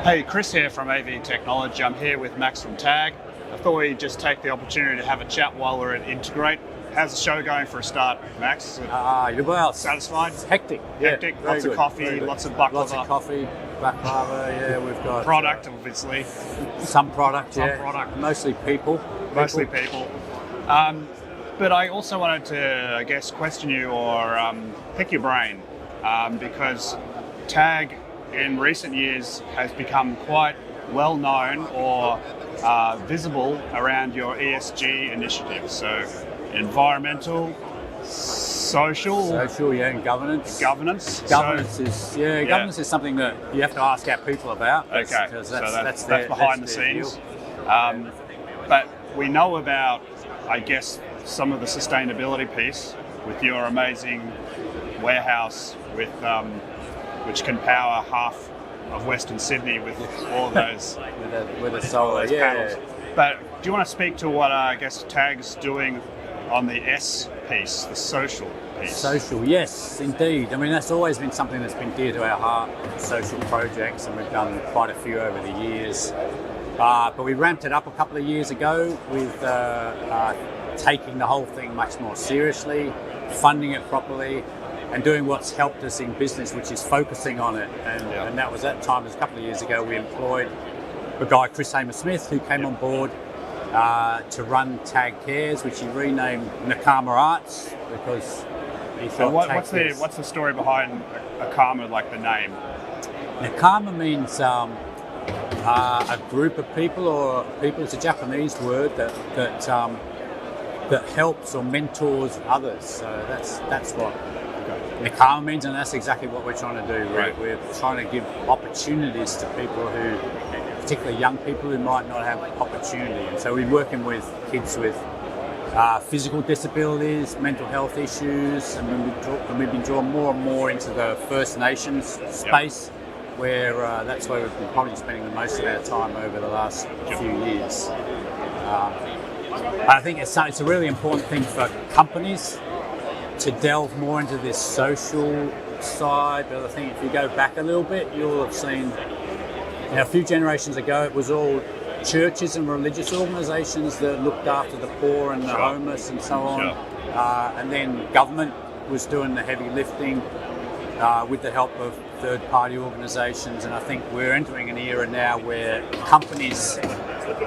Hey, Chris here from AV Technology. I'm here with Max from TAG. I thought we'd just take the opportunity to have a chat while we're at Integrate. How's the show going for a start, Max? Well, Satisfied? It's hectic. Hectic. Yeah, Lots of coffee, lots of baklava. Lots of coffee, baklava. Yeah, we've got Product, obviously. some product. Some Yeah, product. Mostly people. Mostly people. But I also wanted to, I guess, question you or pick your brain because TAG in recent years has become quite well known or visible around your ESG initiatives. So environmental, social, yeah, and governance. governance. Governance governance is something that you have to ask our people about. Okay, because so that's their, behind that's the their scenes. deal. But we know about, I guess, some of the sustainability piece with your amazing warehouse with which can power half of Western Sydney with all of those with the solar, panels. But do you want to speak to what I guess TAG's doing on the S piece, the social piece? Social, yes, indeed. I mean, that's always been something that's been dear to our heart, social projects, and we've done quite a few over the years. But we ramped it up a couple of years ago with taking the whole thing much more seriously, funding it properly, and doing what's helped us in business, which is focusing on it. And that was that time, a couple of years ago, we employed a guy, Chris Hamer-Smith, who came on board to run TAG Cares, which he renamed Nakama Arts because he thought what's the story behind Nakama, like the name? Nakama means a group of people or people. It's a Japanese word that helps or mentors others. So that's what Nakama means, and that's exactly what we're trying to do. Right. We're trying to give opportunities to people who, particularly young people who might not have opportunity. And so we're working with kids with physical disabilities, mental health issues, and we've been drawn more and more into the First Nations space, where that's where we've been probably spending the most of our time over the last few years. I think it's a really important thing for companies to delve more into this social side. But I think if you go back a little bit, you'll have seen, a few generations ago, it was all churches and religious organisations that looked after the poor and the homeless and so on. And then government was doing the heavy lifting with the help of third-party organisations. And I think we're entering an era now where companies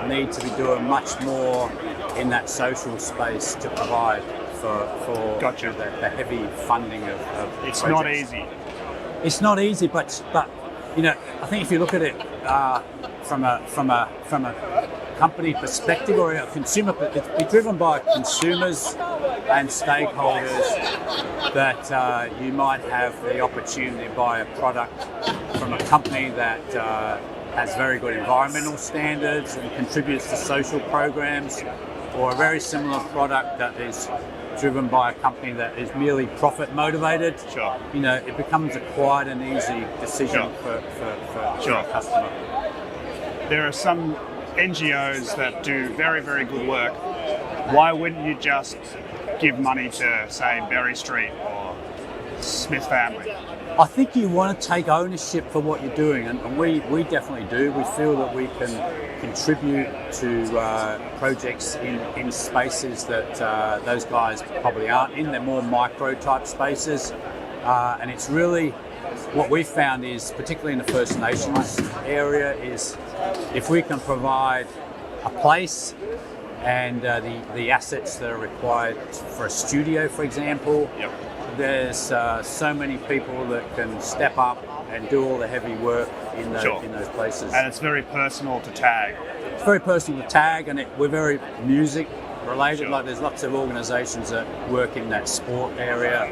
need to be doing much more in that social space to provide for the heavy funding of It's projects. not easy. It's not easy, but I think if you look at it from a company perspective or a consumer, it's driven by consumers and stakeholders that you might have the opportunity to buy a product from a company that has very good environmental standards and contributes to social programs, or a very similar product that is driven by a company that is merely profit motivated. It becomes a quite an easy decision for a customer. There are some NGOs that do very, very good work. Why wouldn't you just give money to, say, Berry Street or Smith Family? I think you want to take ownership for what you're doing, and we definitely do. We feel that we can contribute to projects in spaces that those guys probably aren't in. They're more micro type spaces, and it's really what we've found is, particularly in the First Nations area, is if we can provide a place and the assets that are required for a studio, for example. There's so many people that can step up and do all the heavy work in those places. And it's very personal to TAG. It's very personal to TAG, and we're very music related. Like there's lots of organisations that work in that sport area,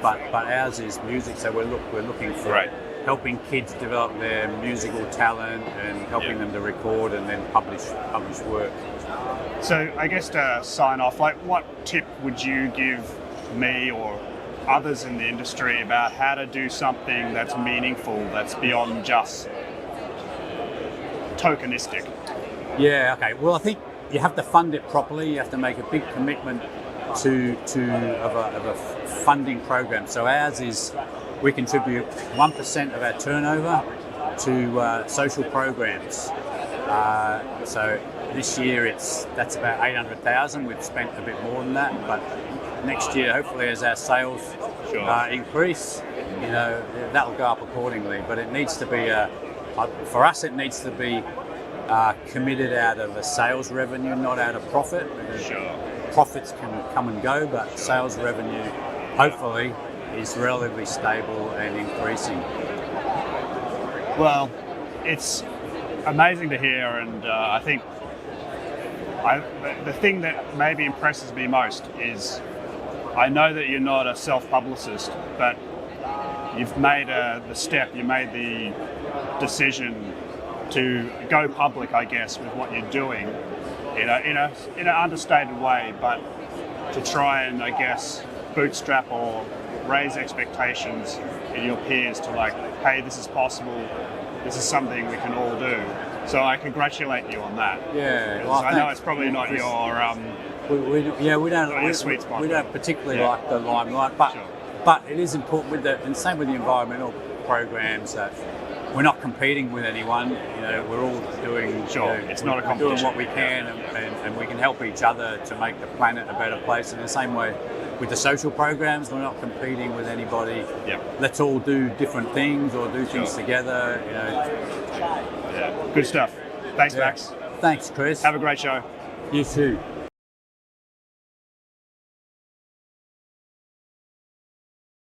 but ours is music. So we're looking for helping kids develop their musical talent and helping them to record and then publish work. So I guess to sign off, what tip would you give me or others in the industry about how to do something that's meaningful, that's beyond just tokenistic? Yeah, okay. Well, I think you have to fund it properly. You have to make a big commitment of a funding program. So ours is we contribute 1% of our turnover to social programs. So this year that's about 800,000. We've spent a bit more than that, but next year, hopefully, as our sales increase, that'll go up accordingly. But it needs to be for us. It needs to be committed out of a sales revenue, not out of profit. Profits can come and go, but sales revenue, hopefully, is relatively stable and increasing. Well, it's amazing to hear, and I think the thing that maybe impresses me most is I know that you're not a self-publicist, but you've made the step, you made the decision to go public, I guess, with what you're doing in an understated way, but to try and, I guess, bootstrap or raise expectations in your peers to like, hey, this is possible, this is something we can all do. So I congratulate you on that. Yeah, well, I know it's probably not your we don't sweet spot. We don't particularly like the limelight, but it is important and same with the environmental programs that we're not competing with anyone. We're all doing. It's not a competition. Doing what we can, and we can help each other to make the planet a better place. In the same way, with the social programs, we're not competing with anybody. Let's all do different things or do things together. Good stuff. Thanks, Max. Thanks, Chris. Have a great show. You too.